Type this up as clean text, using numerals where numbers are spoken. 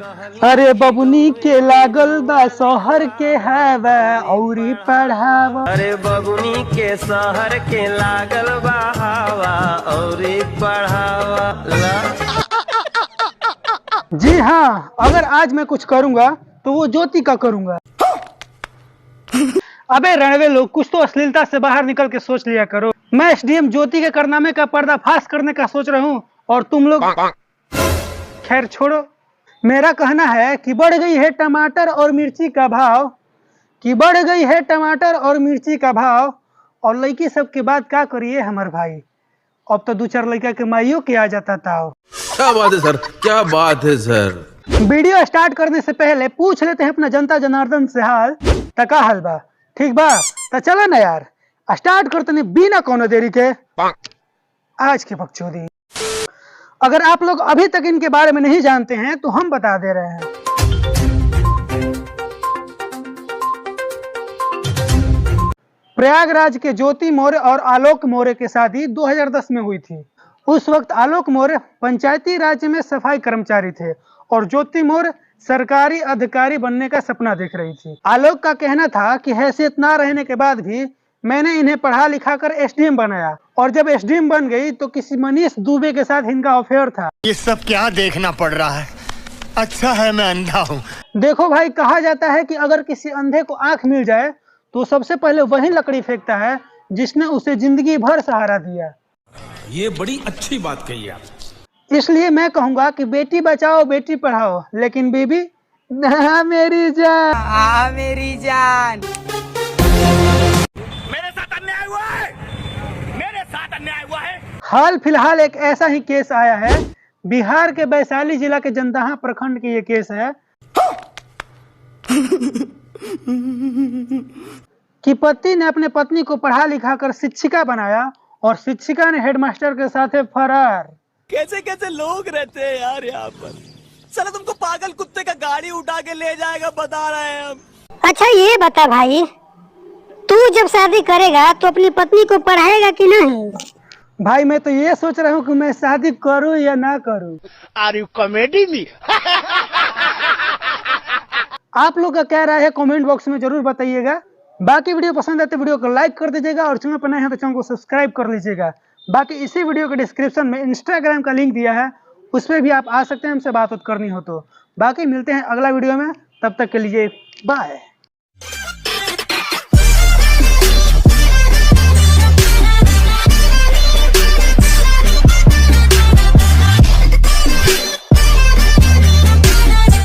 अरे बबुनी के लागल बा शहर के हवा औरी पढ़ावा। अरे बबुनी के शहर के लागल बा हवा औरी पढ़ावा। जी हाँ, अगर आज मैं कुछ करूंगा तो वो ज्योति का करूंगा। अबे रणवे लोग, कुछ तो अश्लीलता से बाहर निकल के सोच लिया करो। मैं एसडीएम ज्योति के कारनामे का पर्दाफाश करने का सोच रहा हूँ और तुम लोग खैर छोड़ो। मेरा कहना है कि बढ़ गई है टमाटर और मिर्ची का भाव, बढ़ गई है टमाटर और मिर्ची का भाव। और लड़की सब के बाद क्या करिए हमारे भाई, अब तो दो चार लड़का के माइयों के आ जाता था। क्या बात है सर, क्या बात है सर। वीडियो स्टार्ट करने से पहले पूछ लेते हैं अपना जनता जनार्दन से हाल तका हाल बा। ठीक बा, तो चलो ना यार स्टार्ट करते नहीं बिना कोनो देरी के आज की बकचोदी। अगर आप लोग अभी तक इनके बारे में नहीं जानते हैं तो हम बता दे रहे हैं। प्रयागराज के ज्योति मौर्य और आलोक मौर्य की शादी 2010 में हुई थी। उस वक्त आलोक मौर्य पंचायती राज में सफाई कर्मचारी थे और ज्योति मौर्य सरकारी अधिकारी बनने का सपना देख रही थी। आलोक का कहना था कि हैसियत ना रहने के बाद भी मैंने इन्हें पढ़ा लिखा कर एसडीएम बनाया, और जब एसडीएम बन गई तो किसी मनीष दुबे के साथ इनका अफेयर था। ये सब क्या देखना पड़ रहा है? अच्छा है मैं अंधा हूँ। देखो भाई, कहा जाता है कि अगर किसी अंधे को आंख मिल जाए तो सबसे पहले वही लकड़ी फेंकता है जिसने उसे जिंदगी भर सहारा दिया। ये बड़ी अच्छी बात कही आप। इसलिए मैं कहूंगा कि बेटी बचाओ बेटी पढ़ाओ, लेकिन बीबी ना मेरी जान। मेरी जान। मेरे साथ अन्याय हुआ है, मेरे साथ अन्याय हुआ है। हाल फिलहाल एक ऐसा ही केस आया है, बिहार के वैशाली जिला के जंदाहा प्रखंड की ये केस है कि पति ने अपने पत्नी को पढ़ा लिखा कर शिक्षिका बनाया और शिक्षिका ने हेडमास्टर के साथ फरार। कैसे कैसे लोग रहते हैं यार यहाँ पर। चलो तुमको पागल कुत्ते का गाड़ी उठा के ले जाएगा, बता रहे हैं हम। अच्छा ये बता भाई, तू जब शादी करेगा तो अपनी पत्नी को पढ़ाएगा कि नहीं? भाई मैं तो ये सोच रहा हूँ कि मैं शादी करूँ या ना करूँ। Are you comedy me? आप लोग का क्या राय है कमेंट बॉक्स में जरूर बताइएगा। बाकी वीडियो पसंद आते वीडियो को लाइक कर दीजिएगा और चैनल पर नए हैं तो चैनल को सब्सक्राइब कर लीजिएगा। बाकी इसी वीडियो के डिस्क्रिप्शन में इंस्टाग्राम का लिंक दिया है, उस पर भी आप आ सकते हैं हमसे बात करनी हो तो। बाकी मिलते हैं अगला वीडियो में, तब तक के लिए बाय।